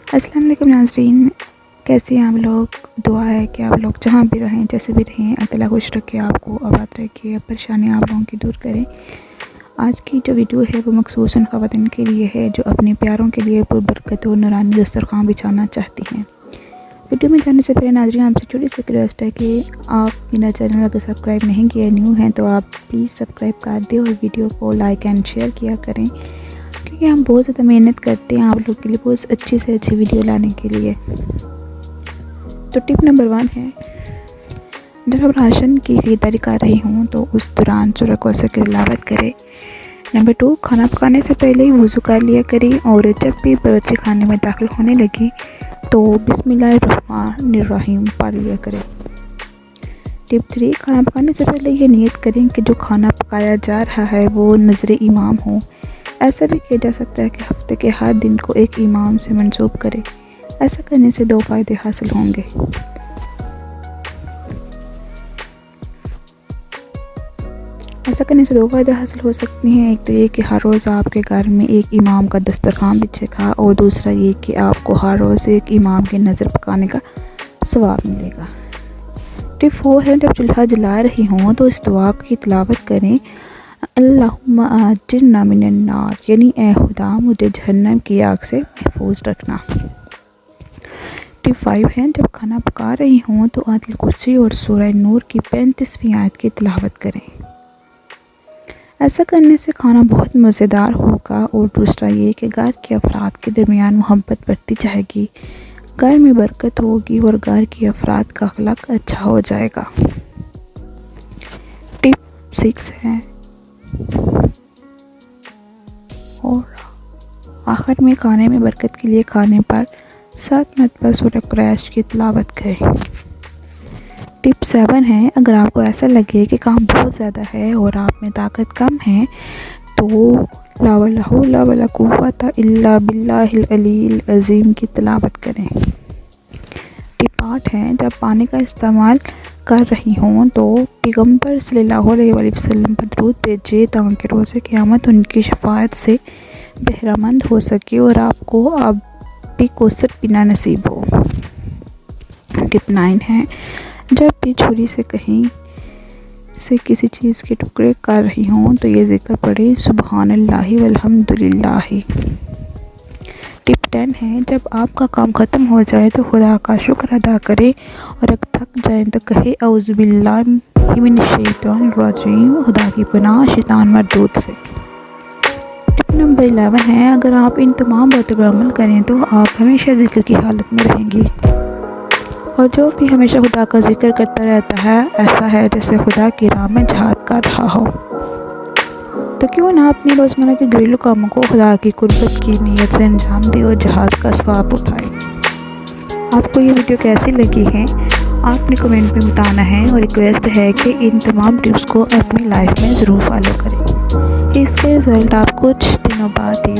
अस्सलाम वालेकुम नाज़रीन, कैसे हैं आप लोग। दुआ है कि आप लोग जहाँ भी रहें, जैसे भी रहें, अल्लाह ताला खुश रखे, आपको आबाद रखे, परेशानी आप लोगों की दूर करें। आज की जो वीडियो है वो मखसूसन ख़वातीन के लिए है जो अपने प्यारों के लिए पुरबरकत और नूरानी दस्तरखान बिछाना चाहती हैं। वीडियो में जाने से पहले नाज़रीन आपसे छोटी सी रिक्वेस्ट है कि आप मेरा चैनल अगर सब्सक्राइब नहीं किया, न्यू हैं, तो आप प्लीज़ सब्सक्राइब कर दें और वीडियो को लाइक एंड शेयर किया करें, क्योंकि हम बहुत ज़्यादा मेहनत करते हैं आप लोग के लिए बहुत अच्छी से अच्छी वीडियो लाने के लिए। तो टिप नंबर 1 है, जब आप राशन की ख़रीदारी कर रही हों तो उस दौरान सूरह कौसर की तिलावत करें। नंबर 2, खाना पकाने से पहले ही वज़ू कर लिया करें और जब भी बच्चे खाने में दाखिल होने लगे तो बिस्मिल्लाहिर्रहमानिर्रहीम पढ़ लिया करें। टिप 3, खाना पकाने से पहले ये नियत करें कि जो खाना पकाया जा रहा है वो नज़र इमाम हो। ऐसा भी किया जा सकता है कि हफ्ते के हर दिन को एक इमाम से मंसूब करें। ऐसा करने से 2 फ़ायदे हासिल होंगे। ऐसा करने से 2 फ़ायदे हासिल हो सकते हैं। एक तो ये कि हर रोज़ आपके घर में एक इमाम का दस्तरखान बिछेगा और दूसरा ये कि आपको हर रोज़ एक इमाम की नज़र पकाने का सवाब मिलेगा। टिप 4 है, जब चूल्हा जला रही हों तो इस दुआ की तिलावत करें, अल्लाहुम्मा अजिरना मिनन नार, यानी ए खुदा मुझे जहन्नम की आग से महफूज रखना। टिप 5 है, जब खाना पका रही हों तो आयतुल कुर्सी और सूरह नूर की 35वीं आयत की तिलावत करें। ऐसा करने से खाना बहुत मज़ेदार होगा और दूसरा ये कि घर के अफराद के दरमियान मोहब्बत बढ़ती जाएगी, घर में बरकत होगी और घर के अफराद का अखलाक अच्छा हो जाएगा। टिप 6 है, और आखिर में खाने में बरकत के लिए खाने पर 7 मरतबा सूरह कुरैश की तिलावत करें। टिप 7 है, अगर आपको ऐसा लगे कि काम बहुत ज़्यादा है और आप में ताकत कम है तो ला हौला वला कुव्वता इल्ला बिल्लाहिल अलील अज़ीम की तिलावत करें। टिप 8 है, जब पानी का इस्तेमाल कर रही हों तो पैगम्बर सल्लल्लाहु अलैहि वसल्लम पर दरूद भेजिए ताकि रोज़े क़यामत उनकी शफ़ाअत से बहरामंद हो सके और आपको अब भी कौसर पीना नसीब हो। टिप 9 है, जब भी छुरी से कहीं से किसी चीज़ के टुकड़े कर रही हों तो ये ज़िक्र पढ़ें, सुबहानल्लाहि वल्हम्दुलिल्लाहि। टिप 10 है, जब आपका काम ख़त्म हो जाए तो खुदा का शुक्र अदा करें और अगर थक जाए तो कहे औज़ु बिल्लाहि मिनश शैतानिर रजीम, खुदा की पनाह शैतान मरदूद से। टिप नंबर 11 है, अगर आप इन तमाम बातों पर अमल करें तो आप हमेशा ज़िक्र की हालत में रहेंगी और जो भी हमेशा खुदा का जिक्र करता रहता है ऐसा है जैसे खुदा की राह में जहाद कर रहा हो। तो क्यों ना अपनी रोज़मर्रा के घरेलू कामों को खुदा की कुर्बत की नीयत से अंजाम दे और जहाद का सवाब उठाए। आपको ये वीडियो कैसी लगी है आपने कमेंट में बताना है और रिक्वेस्ट है कि इन तमाम टिप्स को अपनी लाइफ में ज़रूर फॉलो करें। इसके रिज़ल्ट आप कुछ दिनों बाद ही